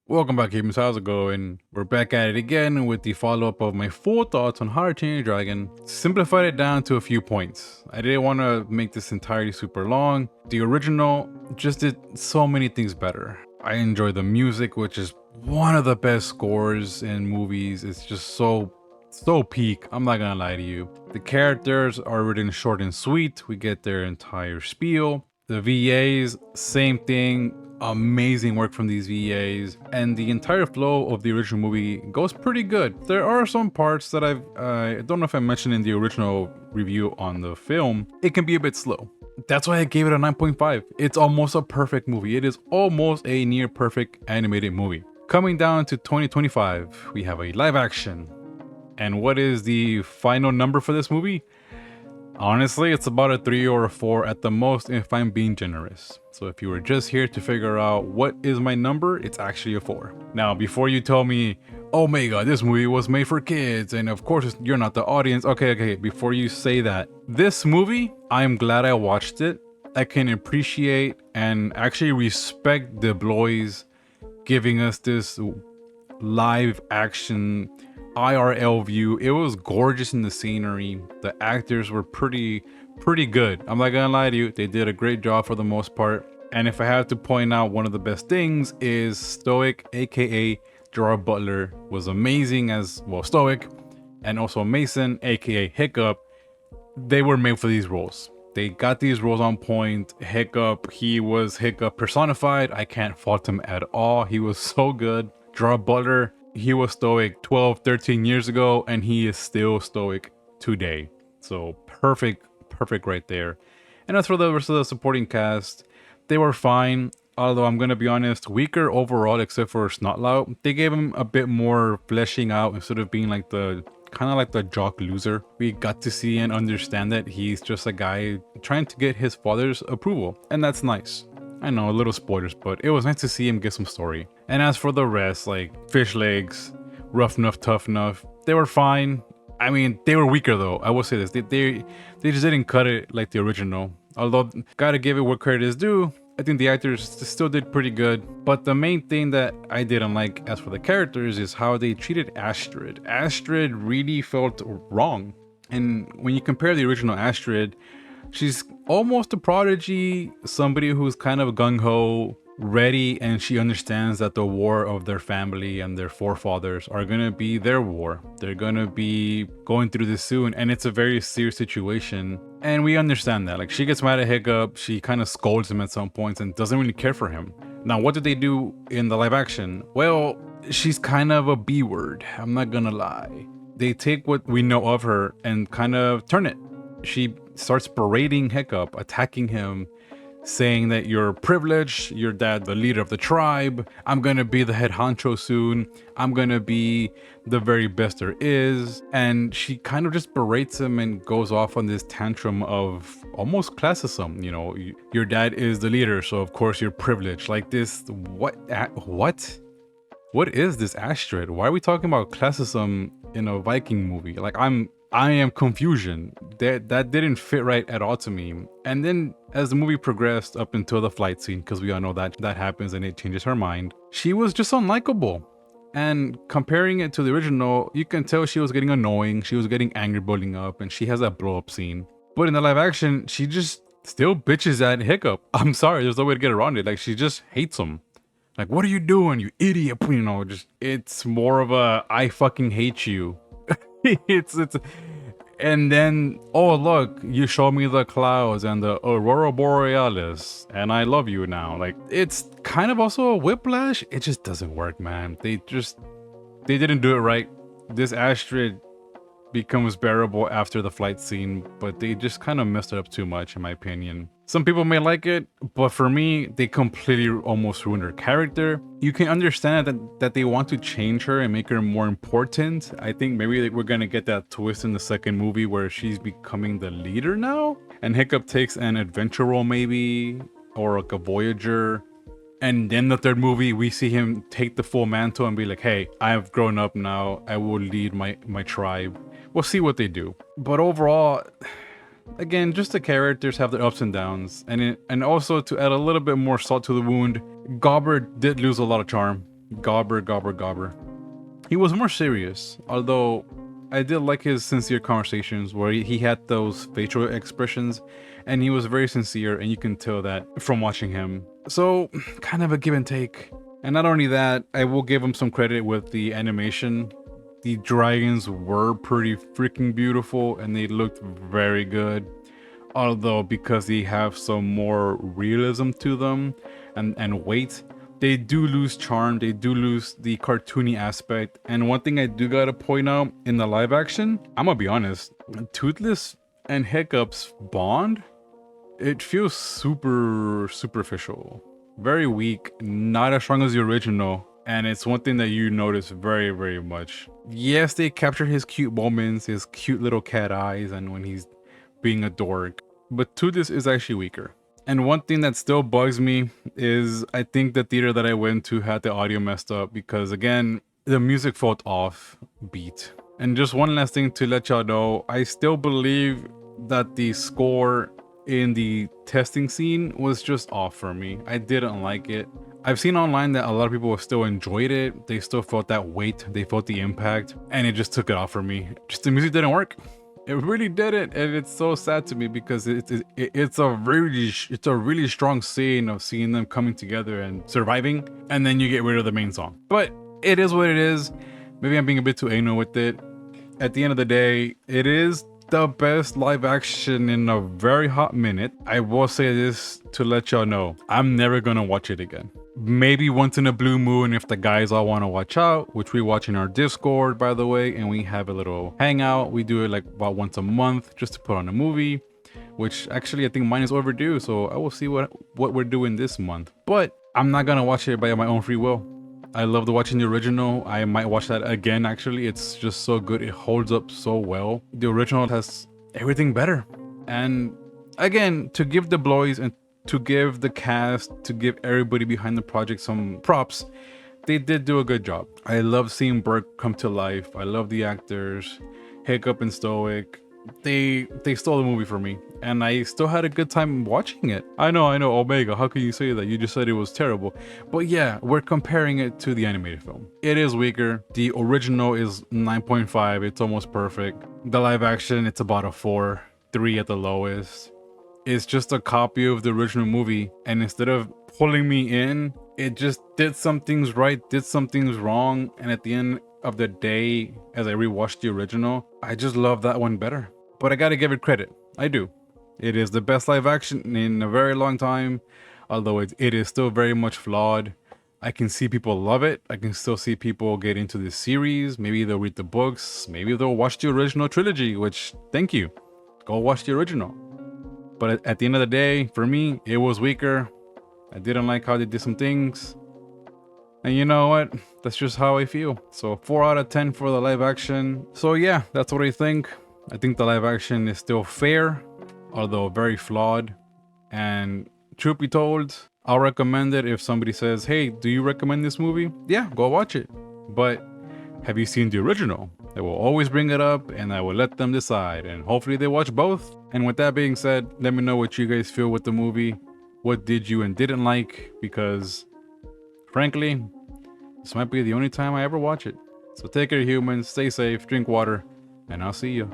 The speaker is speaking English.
Welcome back, gamers. How's it going? We're back at it again with the follow-up of my full thoughts on How to Train Your Dragon. Simplified it down to a few points. I didn't want to make this entirely super long. The original just did so many things better. I enjoy the music, which is one of the best scores in movies. It's just so peak. I'm not gonna lie to you. The characters are written short and sweet. We get their entire spiel. The VAs, same thing. Amazing work from these VAs, and the entire flow of the original movie goes pretty good. There are some parts that I don't know if I mentioned in the original review on the film. It can be a bit slow. That's why I gave it a 9.5. It's almost a perfect movie. It is almost a near perfect animated movie. Coming down to 2025, we have a live action. And what is the final number for this movie? Honestly, it's about a 3 or a 4 at the most if I'm being generous. So if you were just here to figure out what is my number, it's actually a 4. Now, before you tell me, oh my god, this movie was made for kids, and of course you're not the audience. Okay, before you say that, this movie, I'm glad I watched it. I can appreciate and actually respect the Bloys giving us this live action IRL view. It was gorgeous in the scenery. The actors were pretty good. I'm not gonna lie to you, they did a great job for the most part. And if I have to point out one of the best things is Stoic, aka Gerard Butler, was amazing as well. Stoic, and also Mason, aka Hiccup. They were made for these roles. They got these roles on point. Hiccup, he was Hiccup personified. I can't fault him at all. He was so good. Gerard Butler, he was stoic 12, 13 years ago, and he is still stoic today. So perfect right there. And as for the rest of the supporting cast, they were fine. Although I'm gonna be honest, weaker overall except for Snotlout. They gave him a bit more fleshing out instead of being like the kind of like the jock loser. We got to see and understand that he's just a guy trying to get his father's approval, and that's nice. I know, a little spoilers, but it was nice to see him get some story. And as for the rest, like Fish Legs, Rough Enough, Tough Enough, they were fine. I mean, they were weaker though. I will say this, they just didn't cut it like the original. Although, gotta give it what credit is due. I think the actors still did pretty good. But the main thing that I didn't like as for the characters is how they treated Astrid. Astrid really felt wrong. And when you compare the original Astrid, she's almost a prodigy, somebody who's kind of gung-ho, ready, and she understands that the war of their family and their forefathers are gonna be their war. They're gonna be going through this soon, and it's a very serious situation. And we understand that. Like, she gets mad at Hiccup, she kind of scolds him at some points and doesn't really care for him. Now, what did they do in the live action? Well, she's kind of a B-word, I'm not gonna lie. They take what we know of her and kind of turn it. She starts berating Hiccup, attacking him, saying that you're privileged, you're the leader of the tribe, I'm gonna be the head honcho soon, I'm gonna be the very best there is. And she kind of just berates him and goes off on this tantrum of almost classism. You know, your dad is the leader, so of course you're privileged. Like this, what is this Astrid? Why are we talking about classism in a Viking movie? Like, I am confusion. That didn't fit right at all to me. And then as the movie progressed up until the flight scene, because we all know that happens and it changes her mind, she was just unlikable. And comparing it to the original, you can tell she was getting annoying, she was getting angry building up, and she has that blow up scene. But in the live action, she just still bitches at Hiccup. I'm sorry, there's no way to get around it. Like, she just hates him. Like, what are you doing, you idiot? You know, just, it's more of a I fucking hate you. it's and then, oh look, you show me the clouds and the aurora borealis and I love you now. Like, it's kind of also a whiplash. It just doesn't work, man. They didn't do it right. This Astrid becomes bearable after the flight scene, but they just kind of messed it up too much, in my opinion. Some people may like it, but for me, they completely almost ruined her character. You can understand that they want to change her and make her more important. I think maybe we're gonna get that twist in the second movie where she's becoming the leader now, and Hiccup takes an adventure role maybe, or like a voyager. And then the third movie, we see him take the full mantle and be like, hey, I've grown up now, I will lead my tribe. We'll see what they do. But overall, again, just the characters have their ups and downs. And also to add a little bit more salt to the wound, Gobbert did lose a lot of charm. Gobber, gobber, gobber. He was more serious, although I did like his sincere conversations where he had those facial expressions and he was very sincere, and you can tell that from watching him. So, kind of a give and take. And not only that, I will give him some credit with the animation. The dragons were pretty freaking beautiful and they looked very good. Although, because they have some more realism to them and weight, they do lose charm, they do lose the cartoony aspect. And one thing I do gotta point out in the live action, I'm gonna be honest, Toothless and Hiccup's bond, it feels super superficial, very weak, not as strong as the original. And it's one thing that you notice very, very much. Yes, they capture his cute moments, his cute little cat eyes, and when he's being a dork, but Toothless is actually weaker. And one thing that still bugs me is I think the theater that I went to had the audio messed up because, again, the music felt off beat. And just one last thing to let y'all know, I still believe that the score in the testing scene was just off for me. I didn't like it. I've seen online that a lot of people still enjoyed it. They still felt that weight, they felt the impact, and it just took it off for me. Just the music didn't work. It really didn't, and it's so sad to me because it's a really strong scene of seeing them coming together and surviving, and then you get rid of the main song. But it is what it is. Maybe I'm being a bit too anal with it. At the end of the day, it is the best live action in a very hot minute. I will say this to let y'all know, I'm never gonna watch it again. Maybe once in a blue moon if the guys all want to watch out, which we watch in our Discord, by the way, and we have a little hangout. We do it like about once a month just to put on a movie, which actually I think mine is overdue, so I will see what we're doing this month. But I'm not gonna watch it by my own free will. I loved watching the original. I might watch that again, actually. It's just so good. It holds up so well. The original has everything better. And again, to give the boys and to give the cast, to give everybody behind the project some props, they did do a good job. I love seeing Burke come to life. I love the actors, Hiccup and Stoic. They stole the movie for me, and I still had a good time watching it. I know, Omega, how can you say that? You just said it was terrible. But yeah, we're comparing it to the animated film. It is weaker. The original is 9.5. It's almost perfect. The live action, it's about a 4, 3 at the lowest. It's just a copy of the original movie, and instead of pulling me in, it just did some things right, did some things wrong, and at the end of the day, as I rewatched the original, I just love that one better. But I gotta give it credit. I do. It is the best live action in a very long time, although it is still very much flawed. I can see people love it. I can still see people get into this series. Maybe they'll read the books. Maybe they'll watch the original trilogy, which, thank you. Go watch the original. But at the end of the day, for me, it was weaker. I didn't like how they did some things. And you know what? That's just how I feel. So 4 out of 10 for the live action. So yeah, that's what I think. I think the live action is still fair, although very flawed. And truth be told, I'll recommend it if somebody says, hey, do you recommend this movie? Yeah, go watch it. But have you seen the original? I will always bring it up and I will let them decide. And hopefully they watch both. And with that being said, let me know what you guys feel with the movie. What did you and didn't like? Because frankly, this might be the only time I ever watch it. So take care, humans, stay safe, drink water, and I'll see you.